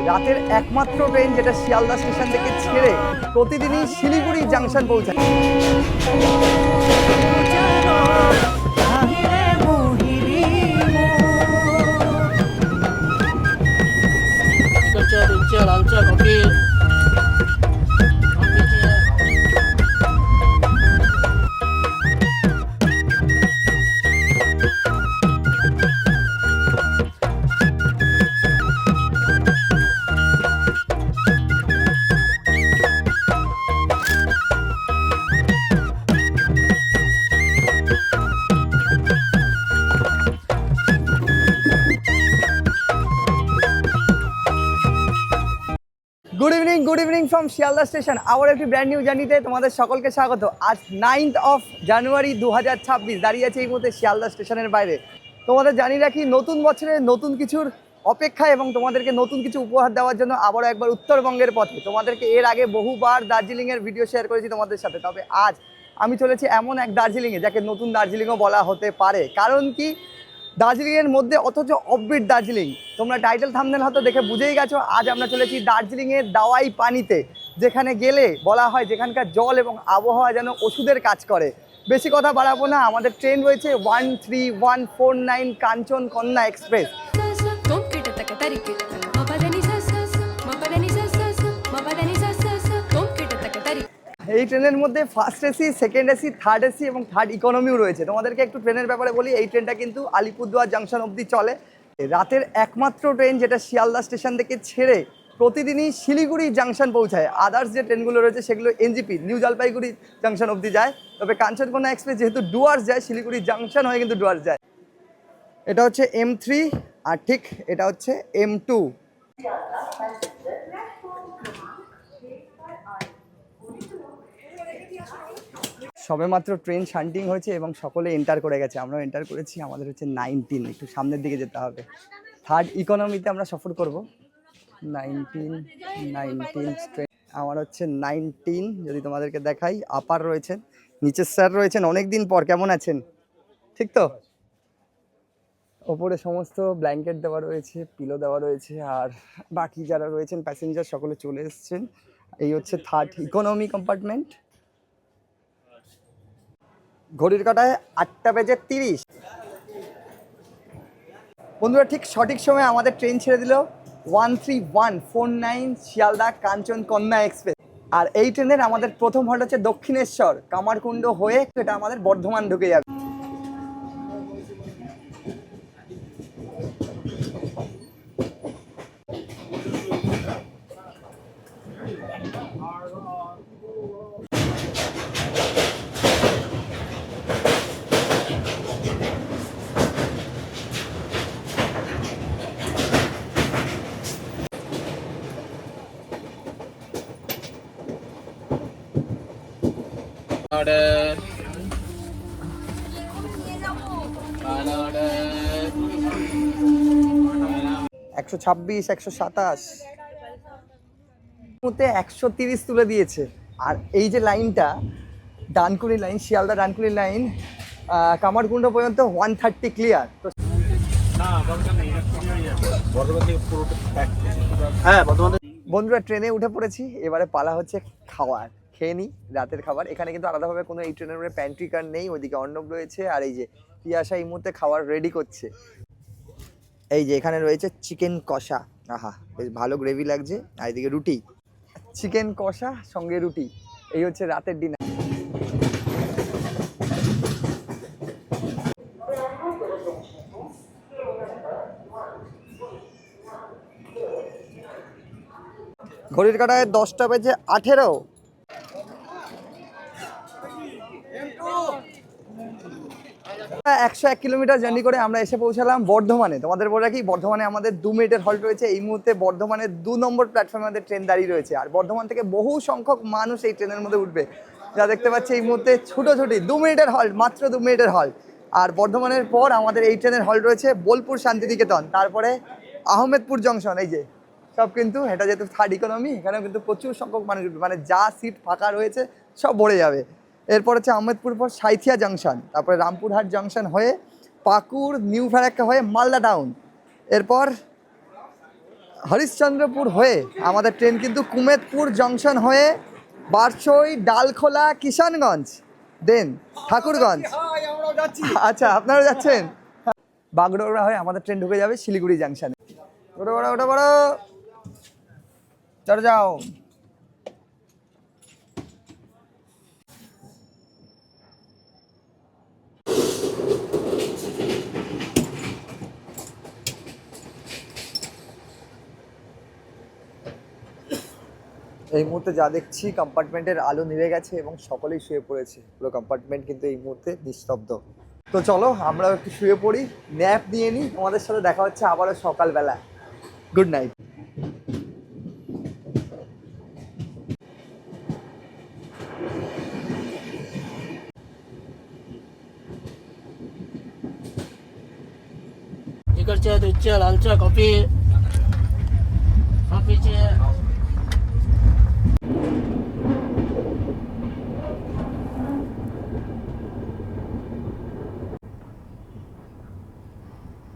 রাতের একমাত্র ট্রেন যেটা শিয়ালদা স্টেশন থেকে ছেড়ে প্রতিদিনই শিলিগুড়ি জাংশন পৌঁছায়। Good evening from Sealdah station. আবার একটি ব্র্যান্ড নিউ জার্নিতে তোমাদের সকলকে স্বাগত। আজ 9th অফ জানুয়ারি 2026 দাঁড়িয়ে আছে এই মুহূর্তে শিয়ালদা স্টেশনের বাইরে। তোমাদের জানি রাখি, নতুন বছরে নতুন কিছুর অপেক্ষা এবং তোমাদেরকে নতুন কিছু উপহার দেওয়ার জন্য আবারও একবার উত্তরবঙ্গের পথে। তোমাদেরকে এর আগে বহুবার দার্জিলিংয়ের ভিডিও শেয়ার করেছি তোমাদের সাথে, তবে আজ আমি চলেছি এমন এক দার্জিলিংয়ে যাকে নতুন দার্জিলিংও বলা হতে পারে। কারণ কি, দার্জিলিংয়ের মধ্যে অথচ অফবিট দার্জিলিং। তোমরা টাইটেল থাম্বনেল হয়তো দেখে বুঝেই গেছো, আজ আমরা চলেছি দার্জিলিংয়ের দাওয়াই পানিতে, যেখানে গেলে বলা হয় যেখানকার জল এবং আবহাওয়া যেন ওষুধের কাজ করে। বেশি কথা বাড়াবো না, আমাদের ট্রেন রয়েছে 13149 কাঞ্চন কন্যা এক্সপ্রেস। এই ট্রেনের মধ্যে first AC, second AC, third AC এবং থার্ড ইকোনমিও রয়েছে। তোমাদেরকে একটু ট্রেনের ব্যাপারে বলি। এই ট্রেনটা কিন্তু আলিপুরদুয়ার জাংশন অবধি চলে। রাতের একমাত্র ট্রেন যেটা শিয়ালদা স্টেশন থেকে ছেড়ে প্রতিদিনই শিলিগুড়ি জাংশন পৌঁছায়। আদার্স যে ট্রেনগুলো রয়েছে সেগুলো এনজিপি নিউ জলপাইগুড়ি জাংশন অবধি যায়, তবে কাঞ্চনকন্যা এক্সপ্রেস যেহেতু ডুয়ার্স যায়, শিলিগুড়ি জাংশন হয়ে কিন্তু ডুয়ার্স যায়। এটা হচ্ছে M3 আর ঠিক এটা হচ্ছে M2। সবেমাত্র ট্রেন শান্টিং হয়েছে এবং সকলে এন্টার করে গেছে, আমরাও এন্টার করেছি। আমাদের হচ্ছে 19, একটু সামনের দিকে যেতে হবে। থার্ড ইকোনমিতে আমরা সফর করব। 19 ট্রেন আমার হচ্ছে 19। যদি তোমাদেরকে দেখাই, আপার রয়েছেন, নিচের স্যার রয়েছেন অনেক দিন পর। কেমন আছেন? ঠিক তো? ওপরে সমস্ত ব্ল্যাঙ্কেট দেওয়া রয়েছে, পিলো দেওয়া রয়েছে, আর বাকি যারা রয়েছেন প্যাসেঞ্জার সকলে চলে এসছেন। এই হচ্ছে থার্ড ইকোনমি কম্পার্টমেন্ট। ঘড়ির কাঁটায় 8:30। বন্ধুরা, ঠিক সঠিক সময় আমাদের ট্রেন ছেড়ে দিল 13149 শিয়ালদা কাঞ্চন কন্যা এক্সপ্রেস। আর এই ট্রেনের আমাদের প্রথম হল্ট হচ্ছে দক্ষিণেশ্বর, কামারকুণ্ড হয়ে এটা আমাদের বর্ধমান ঢুকে যাবে। Order. 126, 127 মধ্যে 130 তুলে দিয়েছে। আর এই যে লাইনটা ডানকুনি লাইন, শিয়ালদা ডানকুনি লাইন কামারকুণ্ড পর্যন্ত 130 ক্লিয়ার। তো বন্ধুরা, ট্রেনে উঠে পড়েছি, এবারে পালা হচ্ছে খাওয়ার। খেয়ে নিই রাতের খাবার। এখানে কিন্তু আলাদাভাবে কোনো এই ট্রেনের উপরে প্যান্ট্রি কার নেই। ওইদিকে অর্ণব রয়েছে, আর এই যে পিয়াসা এই মুহূর্তে খাবার রেডি করছে। এই যে এখানে রয়েছে চিকেন কষা, আহা বেশ ভালো গ্রেভি লাগছে। আর এদিকে রুটি, চিকেন কষা সঙ্গে রুটি। এই হচ্ছে রাতের ডিনার। ঘড়ির কাঁটায় 10:18। 101 কিলোমিটার জার্নি করে আমরা এসে পৌঁছালাম বর্ধমানে। তোমাদের বলে রাখি, বর্ধমানে আমাদের 2 মিনিটের হল্ট রয়েছে। এই মুহূর্তে বর্ধমানের 2 নম্বর প্ল্যাটফর্মে আমাদের ট্রেন দাঁড়িয়ে রয়েছে। আর বর্ধমান থেকে বহু সংখ্যক মানুষ এই ট্রেনের মধ্যে উঠবে। যা দেখতে পাচ্ছি এই মুহূর্তে ছুটোছুটি, 2 মিনিটের হল্ট, মাত্র 2 মিনিটের হল্ট। আর বর্ধমানের পর আমাদের এই ট্রেনের হল্ট রয়েছে বোলপুর শান্তিনিকেতন, তারপরে আহমেদপুর জংশন। এই যে সব কিন্তু, এটা যেহেতু থার্ড ইকোনমি, এখানেও কিন্তু প্রচুর সংখ্যক মানুষ উঠবে, মানে যা সিট ফাঁকা রয়েছে সব ভরে যাবে। এরপর হচ্ছে আহমেদপুর পর সাঁইথিয়া জাংশন, তারপরে রামপুরহাট জাংশন হয়ে পাকুড়, নিউ ফারাক্কা হয়ে মালদা টাউন, এরপর হরিশ্চন্দ্রপুর হয়ে আমাদের ট্রেন কিন্তু কুমেদপুর জংশন হয়ে বারসই, ডালখোলা, কিষানগঞ্জ, দেন ঠাকুরগঞ্জ। আচ্ছা, আপনারা যাচ্ছেন? বাগডোগরা হয়ে আমাদের ট্রেন ঢুকে যাবে শিলিগুড়ি জাংশনে। ওটা বড়, ওটা বড়, চলো যাও। এই মুহূর্তে যা দেখছি, কম্পার্টমেন্টের আলো নিভে গেছে এবং সকলেই শুয়ে পড়েছে। পুরো কম্পার্টমেন্ট কিন্তু এই মুহূর্তে নিস্তব্ধ। তো চলো আমরাও একটু শুয়ে পড়ি, ন্যাপ নিয়ে নিই। তোমাদের সাথে দেখা হচ্ছে আবারও সকালবেলা। Good night. इकडचे दूध चे लाल चा कॉफी कॉफीचे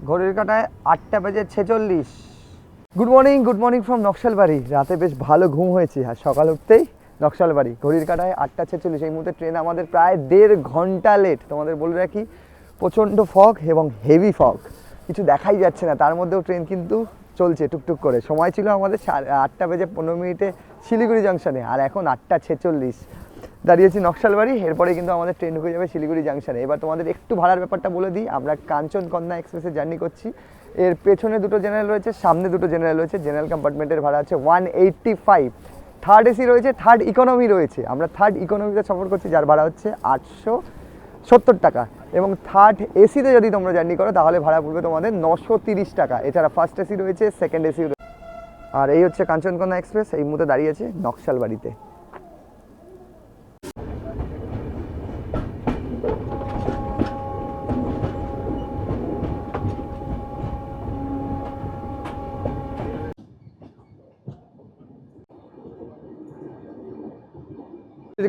ঘড়ির কাঁটায় 8:46। Good morning from Naxalbari. রাতে বেশ ভালো ঘুম হয়েছে আর সকাল উঠতেই নকশালবাড়ি। ঘড়ির কাঁটায় 8:46। এই মুহূর্তে ট্রেন আমাদের প্রায় 1.5 ঘন্টা লেট। তোমাদের বলে রাখি, প্রচণ্ড ফগ এবং হেভি ফগ, কিছু দেখাই যাচ্ছে না। তার মধ্যেও ট্রেন কিন্তু চলছে টুকটুক করে। সময় ছিল আমাদের 8:15 শিলিগুড়ি জাংশনে, আর এখন 8:46। দাঁড়িয়েছি নকশালবাড়ি। এরপরে কিন্তু আমাদের ট্রেন ঢুকে যাবে শিলিগুড়ি জাংশনে। এবার তোমাদের একটু ভাড়ার ব্যাপারটা বলে দিই। আমরা কাঞ্চনকন্যা এক্সপ্রেসে জার্নি করছি। এর পেছনে দুটো জেনারেল রয়েছে, সামনে দুটো জেনারেল রয়েছে। জেনারেল কম্পার্টমেন্টের ভাড়া আছে 185। থার্ড এসি রয়েছে, থার্ড ইকোনমি রয়েছে। আমরা থার্ড ইকোনমিতে সফর করছি, যার ভাড়া হচ্ছে 870 টাকা। এবং থার্ড এসিতে যদি তোমরা জার্নি করো তাহলে ভাড়া পড়বে তোমাদের 930 টাকা। এছাড়া ফার্স্ট এসি রয়েছে, সেকেন্ড এসি রয়েছে। আর এই হচ্ছে কাঞ্চনকন্যা এক্সপ্রেস। এই মুহূর্তে দাঁড়িয়েছে নকশালবাড়িতে।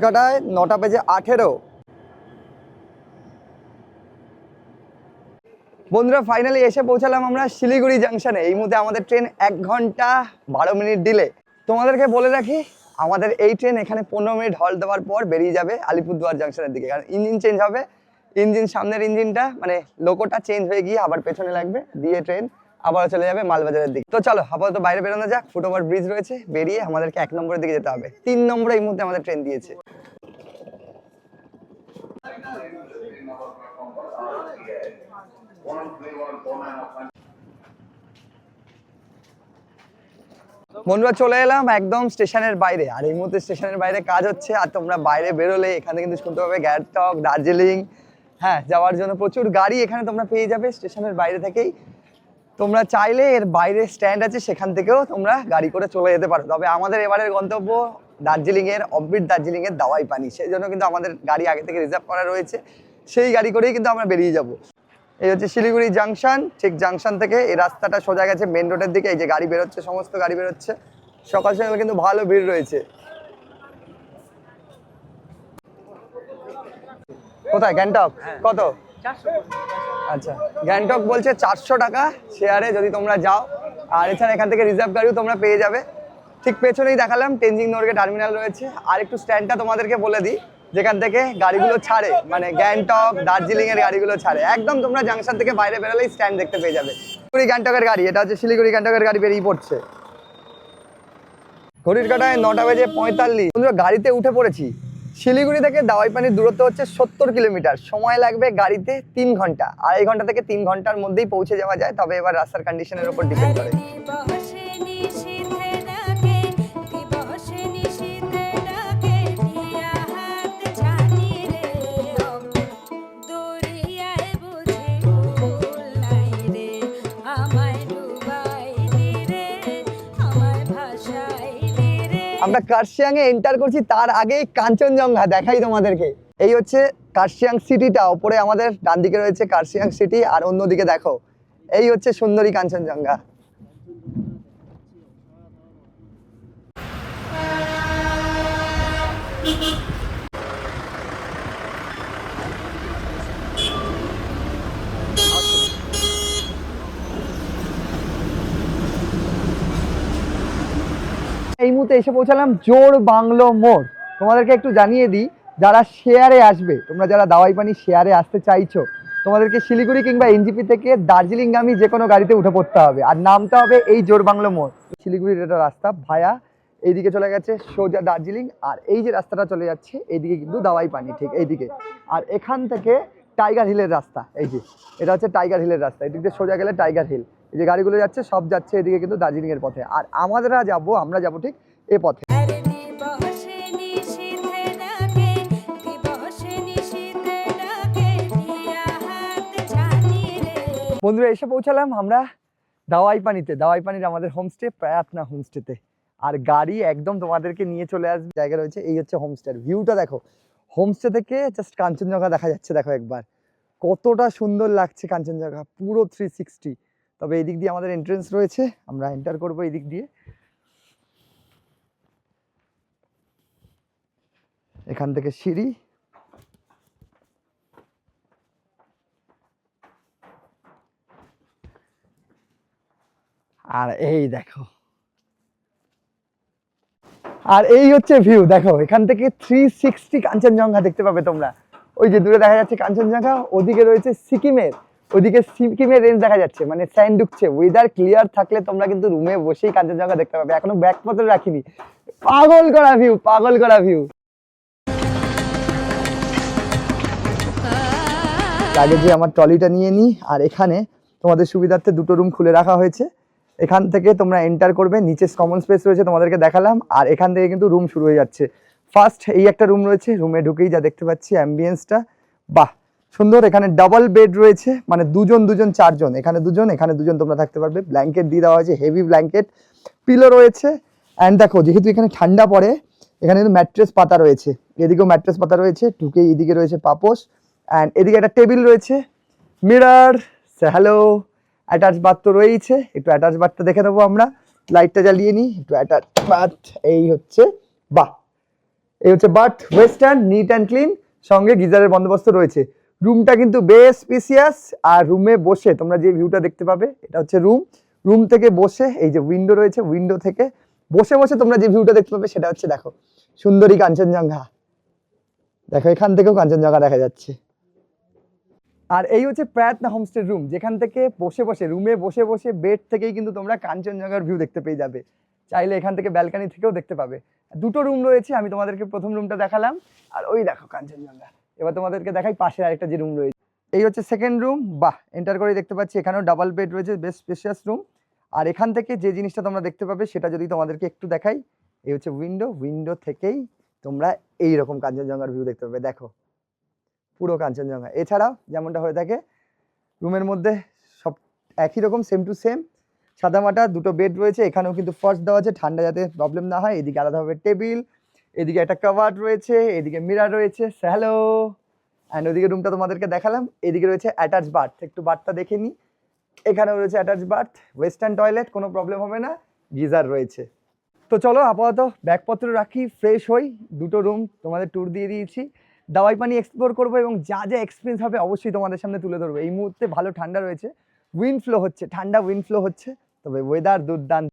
কাটায় 9:18। বন্ধুরা, ফাইনালি এসে পৌঁছালাম আমরা শিলিগুড়ি জাংশনে। এই মুহূর্তে আমাদের ট্রেন 1 ঘন্টা 12 মিনিট ডিলে। তোমাদেরকে বলে রাখি, আমাদের এই ট্রেন এখানে 15 মিনিট হল্ট দেওয়ার পর বেরিয়ে যাবে আলিপুরদুয়ার জাংশনের দিকে। কারণ ইঞ্জিন চেঞ্জ হবে। সামনের ইঞ্জিনটা মানে লোকোটা চেঞ্জ হয়ে গিয়ে আবার পেছনে লাগবে, দিয়ে ট্রেন আবার চলে যাবে মালবাজারের দিকে। তো চলো আপাতত বাইরে বেরোনো যাক। ফুটওভার ব্রিজ রয়েছে, বেরিয়ে আমাদেরকে 1 নম্বরের দিকে যেতে হবে। 3 নম্বরে এই মুহূর্তে আমাদের ট্রেন দিয়েছে। বন্ধুরা, চলে এলাম একদম স্টেশনের বাইরে। আর এই মুহূর্তে স্টেশনের বাইরে কাজ হচ্ছে। আর তোমরা বাইরে বেরোলে এখানে কিন্তু শুনতে পাবে গ্যাংটক, দার্জিলিং, হ্যাঁ, যাওয়ার জন্য প্রচুর গাড়ি এখানে তোমরা পেয়ে যাবে স্টেশনের বাইরে থেকেই। তোমরা চাইলে এর বাইরে স্ট্যান্ড আছে, সেখান থেকেও তোমরা গাড়ি করে চলে যেতে পারো। তবে আমাদের এবারের গন্তব্য দার্জিলিংয়ের, অববিট দার্জিলিংয়ের দাওয়াই পানি। সেই জন্য কিন্তু আমাদের গাড়ি আগে থেকে রিজার্ভ করা রয়েছে। সেই গাড়ি করেই কিন্তু আমরা বেরিয়ে যাব। এই হচ্ছে শিলিগুড়ি জাংশন। ঠিক জাংশন থেকে এই রাস্তাটা সোজা গেছে মেন রোডের দিকে। এই যে গাড়ি বেরোচ্ছে, সমস্ত গাড়ি বেরোচ্ছে। সকাল সকাল কিন্তু ভালো ভিড় রয়েছে। কোথায়? গ্যাংটক কত? আচ্ছা, গ্যাংটক বলছে 400 টাকা শেয়ারে যদি তোমরা যাও। আর এছাড়া এখান থেকে রিজার্ভ গাড়িও তোমরা পেয়ে যাবে। ঠিক পেছনেই দেখালাম তেনজিং নোরগে টার্মিনাল রয়েছে। আর একটু স্ট্যান্ডটা তোমাদেরকে বলে দিই, যেখান থেকে গাড়িগুলো ছাড়ে, মানে গ্যাংটক, দার্জিলিং এর গাড়িগুলো ছাড়ে। একদম তোমরা জাংশন থেকে বাইরে বেরোলেই স্ট্যান্ড দেখতে পেয়ে যাবে। শিলিগুড়ি গ্যাংটকের গাড়ি, এটা হচ্ছে শিলিগুড়ি গ্যাংটকের গাড়ি বেরিয়ে পড়ছে। ঘড়ির কাঁটায় 9:45। বন্ধুরা, গাড়িতে উঠে পড়েছি। শিলিগুড়ি থেকে দাওয়াইপানির দূরত্ব হচ্ছে 70 কিলোমিটার। সময় লাগবে গাড়িতে 3 ঘন্টা। 2.5 ঘন্টা থেকে 3 ঘন্টার মধ্যেই পৌঁছে যাওয়া যায়। তবে এবার রাস্তার কন্ডিশনের উপর ডিপেন্ড করে। আমরা কার্শিয়াং এ এন্টার করছি, তার আগে কাঞ্চনজঙ্ঘা দেখাই তোমাদেরকে। এই হচ্ছে কার্শিয়াং সিটিটা। উপরে আমাদের ডান দিকে রয়েছে কার্শিয়াং সিটি, আর অন্যদিকে দেখো এই হচ্ছে সুন্দরী কাঞ্চনজঙ্ঘা। এই মুহূর্তে এসে পৌঁছালাম জোর বাংলো মোড়। তোমাদেরকে একটু জানিয়ে দিই, যারা শেয়ারে আসবে, তোমরা যারা দাওয়াই পানি শেয়ারে আসতে চাইছো, তোমাদেরকে শিলিগুড়ি কিংবা এনজিপি থেকে দার্জিলিংগামী যে কোনো গাড়িতে উঠে পড়তে হবে আর নামতে হবে এই জোর বাংলো মোড়। শিলিগুড়ির একটা রাস্তা ভায়া এইদিকে চলে গেছে সোজা দার্জিলিং, আর এই যে রাস্তাটা চলে যাচ্ছে এইদিকে কিন্তু দাওয়াই পানি, ঠিক এইদিকে। আর এখান থেকে টাইগার হিলের রাস্তা, এই যে এটা হচ্ছে টাইগার হিলের রাস্তা, এদিক দিয়ে সোজা গেলে টাইগার হিল। এই যে গাড়িগুলো যাচ্ছে সব যাচ্ছে এদিকে কিন্তু দার্জিলিং এর পথে, আর আমরা যাবো ঠিক এ পথে। বন্ধুরা এসে পৌঁছালাম আমরা দাওয়াই পানিতে, দাওয়াই পানির আমাদের হোমস্টে প্রায়াতনা হোমস্টেতে। আর গাড়ি একদম তোমাদেরকে নিয়ে চলে আসবে, জায়গা রয়েছে। এই হচ্ছে হোমস্টের ভিউটা দেখো, হোমস্টে থেকে জাস্ট কাঞ্চনজঙ্ঘা দেখা যাচ্ছে। দেখো একবার কতটা সুন্দর লাগছে কাঞ্চনজঙ্ঘা, পুরো 360। তবে এই দিক দিয়ে আমাদের এন্ট্রেন্স রয়েছে, আমরা এন্টার করবো এই দিক দিয়ে। এখান থেকে সিঁড়ি, আর এই দেখো, আর এই হচ্ছে ভিউ। দেখো এখান থেকে 360 কাঞ্চনজঙ্ঘা দেখতে পাবে তোমরা। ওই যে দূরে দেখা যাচ্ছে কাঞ্চনজঙ্ঘা, ওদিকে রয়েছে সিকিমের, ওদিকে সিকিমের রেঞ্জ দেখা যাচ্ছে, মানে স্যান্ড ঢুকছে। ওয়েদার ক্লিয়ার থাকলে তোমরা কিন্তু রুমে বসেই কাঞ্চনজঙ্ঘা দেখতে পাবে। এখনো ব্যাগপত্র রাখিনি, পাগল করা ভিউ, পাগল করা ভিউ। আগে যে আমার ট্রলিটা নিয়ে নিই, আর এখানে তোমাদের সুবিধার্থে দুটো রুম খুলে রাখা হয়েছে। এখান থেকে তোমরা এন্টার করবে, নিচে কমন স্পেস রয়েছে তোমাদেরকে দেখালাম, আর এখান থেকে কিন্তু রুম শুরু হয়ে যাচ্ছে। ফার্স্ট এই একটা রুম রয়েছে, রুমে ঢুকেই যা দেখতে পাচ্ছি অ্যাম্বিয়েন্সটা, বাহ সুন্দর। এখানে ডাবল বেড রয়েছে, মানে দুজন দুজন চারজন, এখানে দুজন এখানে দুজন তোমরা থাকতে পারবে। ব্ল্যাঙ্কেট দিয়ে দেওয়া হয়েছে, হেভি ব্ল্যাঙ্কেট, পিলো রয়েছে। অ্যান্ড দেখো যেহেতু এখানে ঠান্ডা পড়ে, এখানে কিন্তু ম্যাট্রেস পাতা রয়েছে, এদিকেও ম্যাট্রেস পাতা রয়েছে। ঢুকেই এদিকে রয়েছে পাপোশ, অ্যান্ড এদিকে একটা টেবিল রয়েছে, মিরর, হ্যালো, অ্যাটাচ বাথ তো রয়েছে। একটু অ্যাটাচ বাথটা দেখে নেবো আমরা, লাইটটা জ্বালিয়ে নিই একটু। অ্যাটাচ বাথ এই হচ্ছে, বাহ এই হচ্ছে bath, western, neat and clean, সঙ্গে গিজারের বন্দোবস্ত রয়েছে। রুমটা কিন্তু বেশ স্পেসিয়াস, আর রুমে বসে তোমরা যে ভিউটা দেখতে পাবে এটা হচ্ছে রুম। রুম থেকে বসে এই যে উইন্ডো রয়েছে, উইন্ডো থেকে বসে বসে তোমরা যে ভিউটা দেখতে পাবে সেটা হচ্ছে দেখো সুন্দরী কাঞ্চনজঙ্ঘা। দেখো এখান থেকেও কাঞ্চনজঙ্ঘা দেখা যাচ্ছে। আর এই হচ্ছে প্রায়াতনা হোমস্টের রুম, যেখান থেকে বসে বসে রুমে বসে বসে বেড থেকেই কিন্তু তোমরা কাঞ্চনজঙ্ঘার ভিউ দেখতে পেয়ে যাবে। চাইলে এখান থেকে ব্যালকনি থেকেও দেখতে পাবে। দুটো রুম রয়েছে, আমি তোমাদেরকে প্রথম রুমটা দেখালাম, আর ওই দেখো কাঞ্চনজঙ্ঘা। এবার তোমাদেরকে দেখাই পাশে আরেকটা যে রুম রয়েছে, এই হচ্ছে সেকেন্ড রুম। বাহ, এন্টার করে দেখতে পাচ্ছি এখানেও ডাবল বেড রয়েছে, বেশ স্পেশিয়াস রুম। আর এখান থেকে যে জিনিসটা তোমরা দেখতে পাবে সেটা যদি তোমাদেরকে একটু দেখাই, এই হচ্ছে উইন্ডো, উইন্ডো থেকেই তোমরা এইরকম কাঞ্চনজঙ্ঘার ভিউ দেখতে পাবে। দেখো পুরো কাঞ্চনজঙ্ঘা। এছাড়াও যেমনটা হয়ে থাকে রুমের মধ্যে সব একই রকম, সেম টু সেম সাদামাটা দুটো বেড রয়েছে। এখানেও কিন্তু ফার্স্ট দেওয়া আছে, ঠান্ডা যাতে প্রবলেম না হয়। এদিকে আলাদাভাবে টেবিল, এদিকে একটা কাভার্ড রয়েছে, এদিকে মিরার রয়েছে, হ্যালো। অ্যান্ড ওদিকে রুমটা তোমাদেরকে দেখালাম। এদিকে রয়েছে অ্যাটাচ বাথ, একটু বাথটা দেখে নিই। এখানেও রয়েছে অ্যাটাচ বাথ, ওয়েস্টার্ন টয়লেট, কোনো প্রবলেম হবে না, গিজার রয়েছে। তো চলো আপাতত ব্যাগপত্র রাখি, ফ্রেশ হই। দুটো রুম তোমাদের ট্যুর দিয়ে দিয়েছি, দাওয়াই পানি এক্সপ্লোর করবো এবং যা যা এক্সপিরিয়েন্স হবে অবশ্যই তোমাদের সামনে তুলে ধরবো। এই মুহূর্তে ভালো ঠান্ডা রয়েছে, উইন্ড ফ্লো হচ্ছে, ঠান্ডা উইন্ড ফ্লো হচ্ছে, তবে ওয়েদার দুর্দান্ত।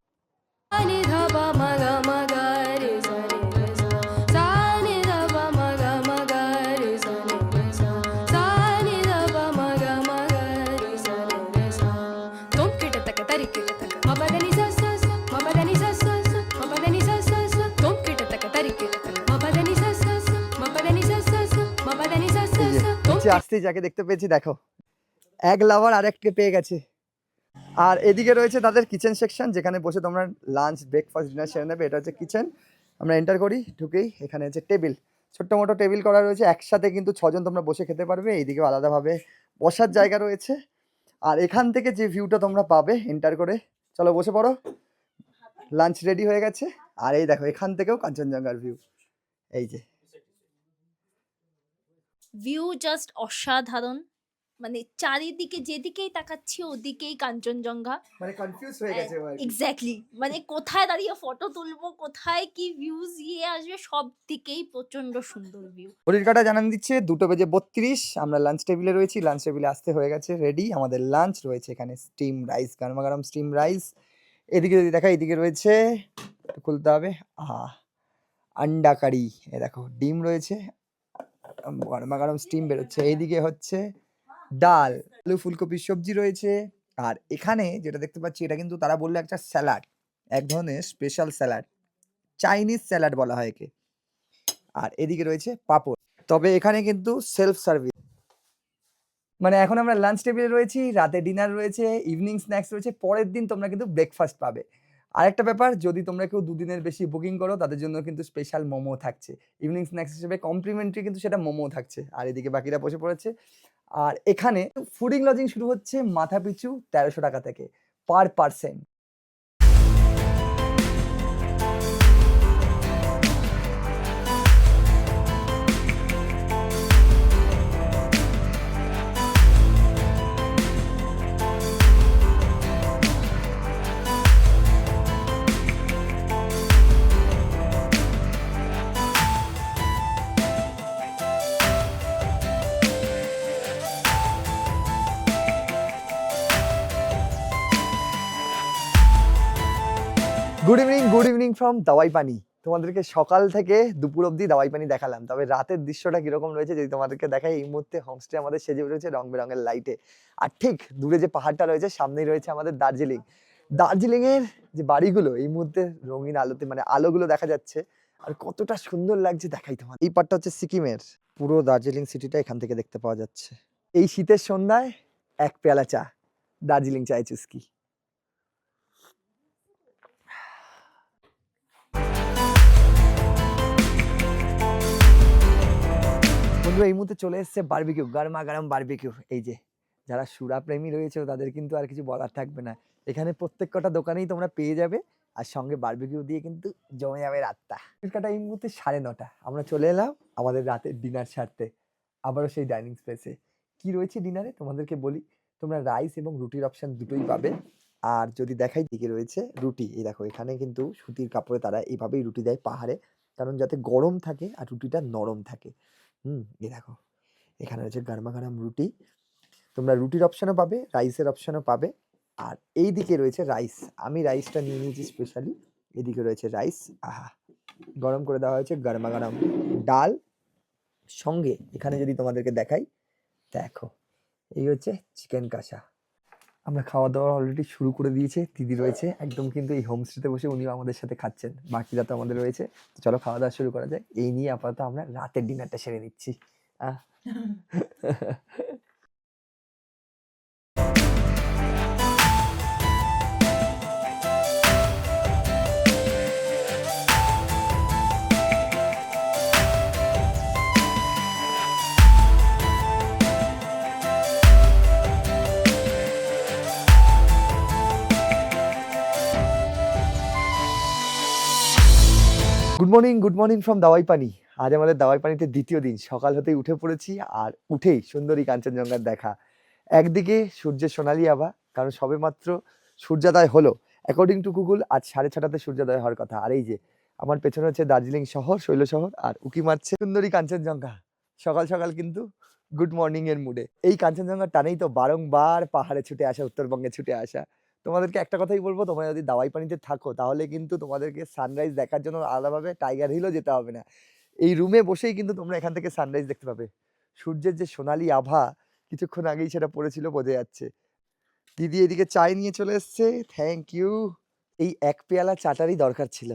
আসতেই যাকে দেখতে পেয়েছি দেখো, এক লাভার আরেককে পেয়ে গেছে। আর এদিকে রয়েছে তাদের কিচেন সেকশন, যেখানে বসে তোমরা লাঞ্চ, ব্রেকফাস্ট, ডিনার সেরে নেবে। এটা হচ্ছে কিচেন। আমরা এন্টার করি, ঢুকেই এখানে হচ্ছে টেবিল, ছোট্ট মোটো টেবিল করা রয়েছে, একসাথে কিন্তু 6 জন তোমরা বসে খেতে পারবে। এইদিকেও আলাদাভাবে বসার জায়গা রয়েছে। আর এখান থেকে যে ভিউটা তোমরা পাবে এন্টার করে, চলো বসে পড়ো, লাঞ্চ রেডি হয়ে গেছে। আর এই দেখো এখান থেকেও কাঞ্চনজঙ্ঘার ভিউ, এই যে ভিউ জাস্ট অসাধারণ, মানে চারিদিকে যেদিকেই তাকাচ্ছি ওদিকেই কাঞ্চনজঙ্ঘা। মানে কনফিউজ হয়ে গেছে ভাই। এক্স্যাক্টলি, মানে কোথায় দাঁড়িয়ে ফটো তুলবো, কোথায় কি ভিউজ ইয়ে আসবে, সব দিকেই প্রচন্ড সুন্দর ভিউ। ঘড়ির কাঁটা জানান দিচ্ছে 2:32। আমরা লাঞ্চ টেবিলে রয়েছি, লাঞ্চ টেবিলে আসতে হয়ে গেছে রেডি। আমাদের লাঞ্চ রয়েছে এখানে স্টিম রাইস, গরমা গরম স্টিম রাইস। এদিকে যদি দেখা, এদিকে রয়েছে একটু খুলতে হবে। আহা, আন্ডা কারি, এ দেখো ডিম রয়েছে, গরমা গরম স্টিম বেরোচ্ছে। এইদিকে হচ্ছে ডাল, আলু ফুলকপির সবজি রয়েছে। আর এখানে যেটা দেখতে পাচ্ছি এটা কিন্তু তারা বললো একটা স্যালাড, এক ধরনের স্পেশাল স্যালাড, চাইনিজ স্যালাড বলা হয় একে। আর এদিকে রয়েছে পাঁপড়। তবে এখানে কিন্তু সেলফ সার্ভিস, মানে এখন আমরা লাঞ্চ টেবিলে রয়েছি, রাতে ডিনার রয়েছে, ইভিনিং স্ন্যাক্স রয়েছে, পরের দিন তোমরা কিন্তু ব্রেকফাস্ট পাবে। আরেকটা ব্যাপার, যদি তোমরা কেউ দুদিনের বেশি বুকিং করো তাদের জন্য কিন্তু স্পেশাল মোমো থাকছে ইভিনিং স্ন্যাক্স হিসেবে, কমপ্লিমেন্টারি কিন্তু সেটা মোমো থাকছে। আর এদিকে বাকিরা বসে পড়েছে। আর এখানে ফুডিং লজিং শুরু হচ্ছে মাথা পিছু 1300 টাকা থেকে per person. Good evening from Dawaipani. তোমাদেরকে সকাল থেকে দুপুর অবধি দাওয়াই পানি দেখালাম, তবে রাতের দৃশ্যটা কিরকম রয়েছে যদি তোমাদেরকে দেখাই। এই মুহূর্তে হোমস্টে আমাদের সেজে উঠেছে রং বেরঙের লাইটে। আর ঠিক দূরে যে পাহাড়টা রয়েছে সামনেই রয়েছে আমাদের দার্জিলিং। দার্জিলিং এর যে বাড়িগুলো এই মুহূর্তে রঙিন আলোতে, মানে আলোগুলো দেখা যাচ্ছে, আর কতটা সুন্দর লাগছে দেখাই তোমার। এই পার্টটা হচ্ছে সিকিমের, পুরো দার্জিলিং সিটিটা এখান থেকে দেখতে পাওয়া যাচ্ছে। এই শীতের সন্ধ্যায় এক পেয়ালা চা, দার্জিলিং চায় চুস্কি। বন্ধুরা এই মুহূর্তে চলে এসেছে বারবিকিউ, গরমা গরম বারবিকিউ। এই যে যারা সুরা প্রেমী রয়েছে তাদের কিন্তু আর কিছু বলার থাকবে না। এখানে প্রত্যেক কটা দোকানেই তোমরা পেয়ে যাবে, আর সঙ্গে বারবিকিউ দিয়ে কিন্তু জমে যাবে রাতটা। কাটা এই মুহূর্তে 9:30, আমরা চলে এলাম আমাদের রাতের ডিনার সারতে, আবারও সেই ডাইনিং স্পেসে। কি রয়েছে ডিনারে তোমাদেরকে বলি, তোমরা রাইস এবং রুটির অপশন দুটোই পাবে। আর যদি দেখাই, দিকে রয়েছে রুটি। এই দেখো এখানে কিন্তু সুতির কাপড়ে তারা এইভাবেই রুটি দেয় পাহাড়ে, কারণ যাতে গরম থাকে আর রুটিটা নরম থাকে। এই দেখো এখানে রয়েছে গরমা গরম রুটি, তোমরা রুটির অপশনও পাবে, রাইসের অপশনও পাবে। আর এই দিকে রয়েছে রাইস, আমি রাইসটা নিয়ে নিয়েছি স্পেশালি। এদিকে রয়েছে রাইস, আহা, গরম করে দেওয়া হয়েছে গরমা গরম ডাল। সঙ্গে এখানে যদি তোমাদেরকে দেখাই, দেখো এই হচ্ছে চিকেন কষা। আমরা খাওয়া দাওয়া অলরেডি শুরু করে দিয়েছে, দিদি রয়েছে একদম কিন্তু এই হোমস্টেতে বসে, উনিও আমাদের সাথে খাচ্ছেন, বাকিরা তো আমাদের রয়েছে। তো চলো খাওয়া দাওয়া শুরু করা যায়। এই নিয়ে আপাতত আমরা রাতের ডিনারটা সেরে নিচ্ছি। আহ গুড মর্নিং ফ্রম দাওয়াই পানি। আজ আমাদের দাওয়াই পানিতে দ্বিতীয় দিন, সকাল হতেই উঠে পড়েছি। আর উঠেই সুন্দরী কাঞ্চনজঙ্ঘার দেখা। একদিকে সূর্যের সোনালি আভা, কারণ সবেমাত্র সূর্যোদয় হলো। অ্যাকর্ডিং টু গুগল আজ 6:30টাতে সূর্যোদয় হওয়ার কথা। আর এই যে আমার পেছনে হচ্ছে দার্জিলিং শহর, শৈল শহর, আর উকি মারছে সুন্দরী কাঞ্চনজঙ্ঘা। সকাল সকাল কিন্তু গুড মর্নিং এর মুডে। এই কাঞ্চনজঙ্ঘার টানেই তো বারংবার পাহাড়ে ছুটে আসা, উত্তরবঙ্গে ছুটে আসা। তোমাদেরকে একটা কথাই বলবো, তোমরা যদি দাওয়াই পানিতে থাকো তাহলে কিন্তু তোমাদেরকে সানরাইজ দেখার জন্য আলাদাভাবে টাইগার হিলও যেতে হবে না। এই রুমে বসেই কিন্তু তোমরা এখান থেকে সানরাইজ দেখতে পাবে। সূর্যের যে সোনালি আভা কিছুক্ষণ আগেই সেটা পড়েছিল, বোঝা যাচ্ছে। দিদি এদিকে চায় নিয়ে চলে এসছে, থ্যাংক ইউ। এই এক পেয়ালা চাটারই দরকার ছিল,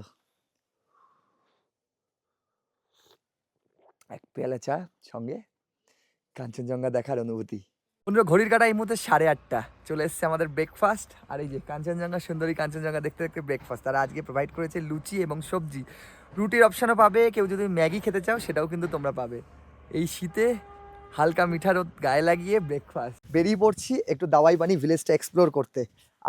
এক পেয়ালা চা সঙ্গে কাঞ্চনজঙ্ঘা দেখার অনুভূতি। বন্ধুরা ঘড়ির কাঁটা এই মুহূর্তে 8:30, চলে এসছে আমাদের ব্রেকফাস্ট। আর এই যে কাঞ্চনজঙ্ঘা, সুন্দরী কাঞ্চনজঙ্ঘা দেখতে দেখতে ব্রেকফাস্ট। তারা আজকে প্রোভাইড করেছে লুচি এবং সবজি, রুটির অপশনও পাবে। কেউ যদি ম্যাগি খেতে চাও সেটাও কিন্তু তোমরা পাবে। এই শীতে হালকা মিঠা রোদ গায়ে লাগিয়ে ব্রেকফাস্ট। বেরিয়ে পড়ছি একটু দাওয়াই পানি ভিলেজটা এক্সপ্লোর করতে।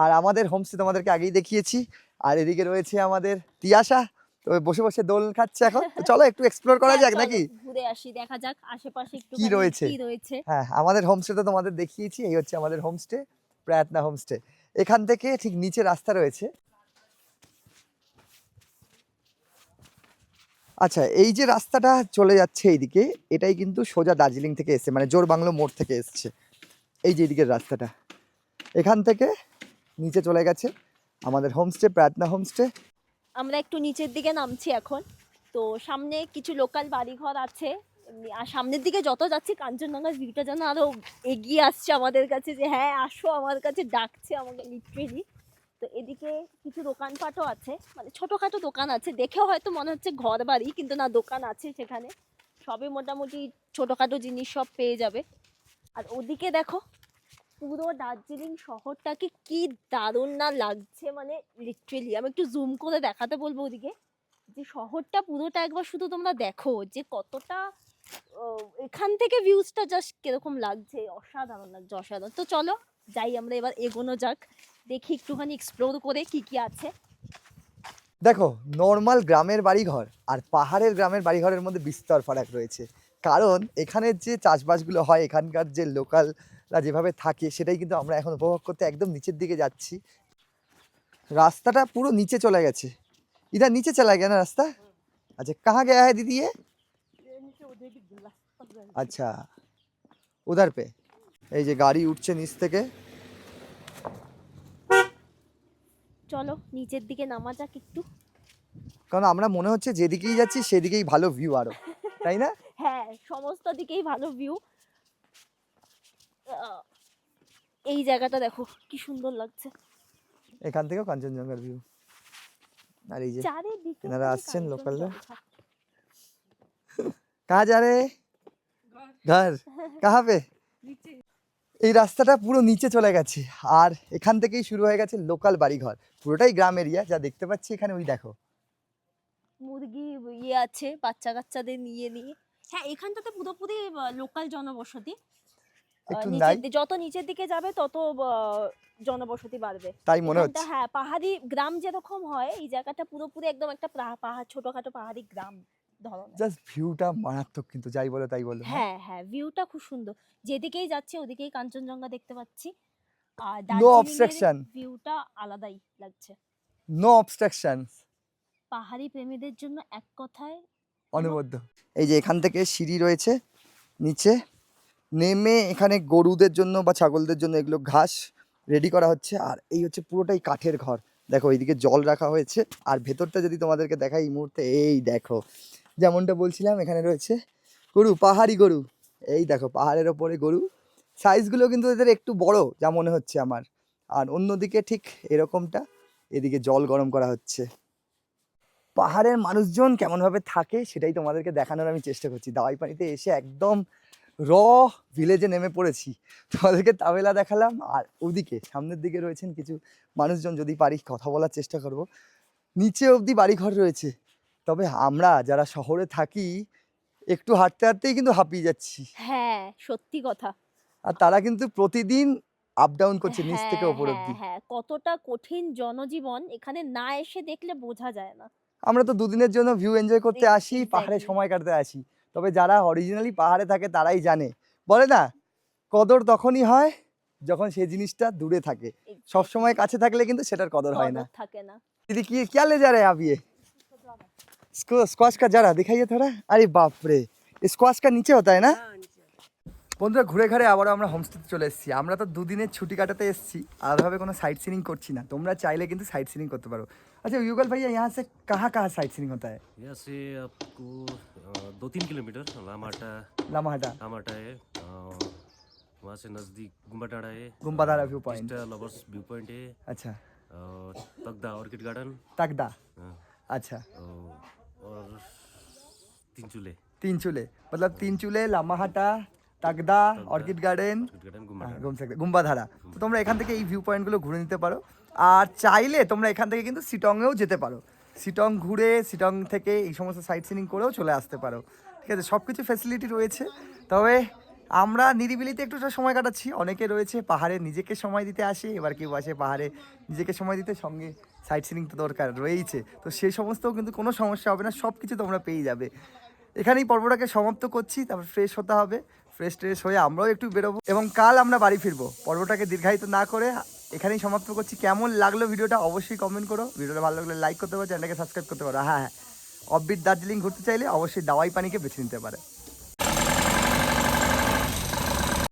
আর আমাদের হোমস্টে তোমাদেরকে আগেই দেখিয়েছি। আর এদিকে রয়েছে আমাদের তিয়াশা, তো বসে বসে দোল খাচ্ছে এখন। তো চলো একটু এক্সপ্লোর করা যাক নাকি, ঘুরে আসি, দেখা যাক আশেপাশে একটু কি রয়েছে। কি রয়েছে। হ্যাঁ, আমাদের হোমস্টে তো তোমাদের দেখিয়েছি। এই হচ্ছে আমাদের হোমস্টে, প্রায়তনা হোমস্টে। এখান থেকে ঠিক নিচে রাস্তা রয়েছে। আচ্ছা, এই যে রাস্তাটা চলে যাচ্ছে এইদিকে, এটাই কিন্তু সোজা দার্জিলিং থেকে এসছে, মানে জোরবাংলো মোড় থেকে এসছে। এই যে এইদিকের রাস্তাটা, এখান থেকে নিচে চলে গেছে আমাদের হোমস্টে, প্রায়তনা হোমস্টে। আমরা একটু নিচের দিকে নামছি এখন। তো সামনে কিছু লোকাল বাড়িঘর আছে এমনি, আর সামনের দিকে যত যাচ্ছি কাঞ্চনজঙ্ঘার ভিউটা যেন আরো এগিয়ে আসছে আমাদের কাছে, যে হ্যাঁ আসো আমার কাছে, ডাকছে আমাকে লিটারেলি। তো এদিকে কিছু দোকানপাটও আছে, মানে ছোটখাটো দোকান আছে, দেখেও হয়তো মনে হচ্ছে ঘর বাড়ি, কিন্তু না, দোকান আছে সেখানে। সবই মোটামুটি ছোটখাটো জিনিস সব পেয়ে যাবে। আর ওদিকে দেখো পুরো দার্জিলিং শহরটাকে কি দারুণ না লাগছে, মানে লিটারেলি আমি একটু জুম করে দেখাতে বলবো ওদিকে, যে শহরটা পুরোটা একবার শুধু তোমরা দেখো যে কতটা এখান থেকে ভিউজটা জাস্ট কিরকম লাগছে, অসাধারণ লাগছে, অসাধারণ। তো চলো যাই, আমরা এবার এগোনো যাক, দেখি একটুখানি এক্সপ্লোর করে কি কি আছে। দেখো, নর্মাল গ্রামের বাড়িঘর আর পাহাড়ের গ্রামের বাড়িঘরের মধ্যে বিস্তর ফারাক রয়েছে। কারণ এখানের যে চাষবাসগুলো হয়, এখানকার যে লোকালরা যেভাবে থাকে, সেটাই কিন্তু আমরা এখন উপভোগ করতে একদম নিচের দিকে যাচ্ছি। রাস্তাটা পুরো নিচে চলে গেছে। इधर नीचे चला गया ना रास्ता। अच्छा, कहाँ गया है दीदी ये? अच्छा, उधर पे এই যে গাড়ি উঠছে নিচ থেকে। চলো নিচের দিকে নামা যাক একটু। কারণ আমরা মনে হচ্ছে যেদিকেই যাচ্ছি সেদিকেই ভালো ভিউ আরো, তাই না? হ্যাঁ, সমস্ত দিকেই ভালো ভিউ। এই জায়গাটা দেখো কি সুন্দর লাগছে, এখান থেকেও কাঞ্চনজঙ্ঘার ভিউ। আর এই যে চারিদিকে এনারা আসছেন কাঞ্চনজঙ্ঘা। লোকালরা। কাহা যা রে? ঘর কাহা পে? এই রাস্তাটা পুরো নিচে চলে গেছে, আর এখান থেকেই শুরু হয়ে গেছে লোকাল বাড়িঘর। পুরোটাই গ্রাম এরিয়া, যা দেখতে পাচ্ছি এখানে। ওই দেখো মুরগি ইয়ে আছে, বাচ্চা কাচ্চাদের নিয়ে নিয়ে। হ্যাঁ, এখানটাতে পুরোপুরি লোকাল জনবসতি। একটু নিচের নাই, যত নিচের দিকে যাবে তত জনবসতি বাড়বে, তাই মনে এখানটা। হচ্ছে। হ্যাঁ, পাহাড়ি গ্রাম যেরকম হয়, এই জায়গাটা পুরোপুরি একদম একটা পাহাড়, ছোটখাটো পাহাড়ি গ্রাম ধরনের। জাস্ট ভিউটা মারাত্মক, কিন্তু যাই বলো তাই বলো। হ্যাঁ হ্যাঁ, ভিউটা খুব সুন্দর, যেদিকেই যাচ্ছি ওদিকেই কাঞ্চনজঙ্ঘা দেখতে পাচ্ছি। আর নো দার্জিলিং অবস্ট্রাকশন, ভিউটা আলাদাই লাগছে। নো অবস্ট্রাকশন, পাহাড়ি প্রেমীদের জন্য এক কথায় অনবদ্য। এই যে এখান থেকে সিঁড়ি রয়েছে নিচে নেমে, এখানে গরুদের জন্য বা ছাগলদের জন্য এগুলো ঘাস রেডি করা হচ্ছে। আর এই হচ্ছে পুরোটাই কাঠের ঘর। দেখো এইদিকে জল রাখা হয়েছে, আর ভেতরটা যদি তোমাদেরকে দেখাই এই মুহূর্তে, এই দেখো যেমনটা বলছিলাম, এখানে রয়েছে গরু, পাহাড়ি গরু। এই দেখো পাহাড়ের ওপরে গরু, সাইজগুলো কিন্তু এদের একটু বড় যা মনে হচ্ছে আমার। আর অন্যদিকে ঠিক এরকমটা, এদিকে জল গরম করা হচ্ছে। পাহাড়ের মানুষজন কেমনভাবে থাকে সেটাই তোমাদেরকে দেখানোর আমি চেষ্টা করছি। দাওয়াই পানিতে এসে একদম র ভিলেজে নেমে পড়েছি, তোমাদেরকে তাবেলা দেখালাম। আর ওদিকে সামনের দিকে রয়েছেন কিছু মানুষজন, যদি পারি কথা বলার চেষ্টা করব। নিচে অবধি বাড়িঘর রয়েছে, তবে আমরা যারা শহরে থাকি একটু হাঁটতে হাঁটতেই কিন্তু হাঁপিয়ে যাচ্ছি। হ্যাঁ সত্যি কথা। আর তারা কিন্তু প্রতিদিন আপ ডাউন করছে নিচ হ্যাঁ থেকে ওপর হ্যাঁ অবধি। হ্যাঁ, কতটা কঠিন জনজীবন এখানে না এসে দেখলে বোঝা যায় না। আমরা তো দুদিনের জন্য ভিউ এনজয় করতে আসি, পাহাড়ে Exactly. সময় কাটাতে আসি। তবে যারা অরিজিনালি পাহাড়ে থাকে তারাই জানে, বলে না কদর তখনই হয় যখন সেই জিনিসটা দূরে থাকে। সব সময় কাছে থাকলে কিন্তু সেটার কদর হয় না। কদর থাকে না। दीदी की क्या ले जा रहे हैं आप ये? स्क्वाश का जरा दिखाइए थोड़ा। अरे बाप रे, स्क्वाश का नीचे होता है ना? বন্ধুরা, ঘুরে ঘুরে আবারও আমরা হোমস্টেতে চলে এসেছি। আমরা তো দুদিনের ছুটি কাটাতে এসেছি, আলাদাভাবে কোনো সাইট সিনিং করছি না। তোমরা চাইলে কিন্তু সাইট সিনিং করতে পারো। अच्छा युगल भैया, यहाँ से कहाँ कहाँ साइट सीइंग होता है? यहाँ से आपको 2-3 किलोमीटर लामाहट्टा लामाहट्टा, लामाहट्टा है। वहाँ से नज़दीक गुम्बा डाँडा है, Gumbadhara view point. Teesta lovers view point है, अच्छा, तगदा ऑर्किड गार्डन, तगदा, हाँ, अच्छा। और तीन चूल्हे तीन चूल्हे, मतलब तीन चूल्हे, लामाहाटा, तगदा, অর্কিড গার্ডেন, गुम्बा গুম্বাধারা। তো তোমরা এখান থেকে এই ভিউ পয়েন্টগুলো ঘুরে নিতে পারো। আর চাইলে তোমরা এখান থেকে কিন্তু সিটংয়েও যেতে পারো। সিটং ঘুরে সিটং থেকে এই সমস্ত সাইট সিনিং করেও চলে আসতে পারো। ঠিক আছে, সব কিছু ফ্যাসিলিটি রয়েছে। তবে আমরা নিরিবিলিতে একটু সময় কাটাচ্ছি। অনেকে রয়েছে পাহাড়ে নিজেকে সময় দিতে আসে, এবার কেউ আসে পাহাড়ে নিজেকে সময় দিতে, সঙ্গে সাইট সিনিং তো দরকার রয়েইছে। তো সেই সমস্তও কিন্তু কোনো সমস্যা হবে না, সব কিছু তোমরা পেয়ে যাবে। এখানেই পর্বটাকে সমাপ্ত করছি, তারপর ফ্রেশ হতে হবে। ফ্রেশ ট্রেশ হয়ে আমরাও একটু বেরোবো এবং কাল আমরা বাড়ি ফিরবো। পর্বটাকে দীর্ঘায়িত না করে এখানেই সমাপ্ত করছি। কেমন লাগলো ভিডিওটা অবশ্যই কমেন্ট করো। ভিডিওটা ভালো লাগলে লাইক করতে পারো, চ্যানেলটাকে সাবস্ক্রাইব করতে পারো। হ্যাঁ হ্যাঁ, অফবিট দার্জিলিং ঘুরতে চাইলে অবশ্যই দাওয়াই পানিকে বেছে নিতে পারে।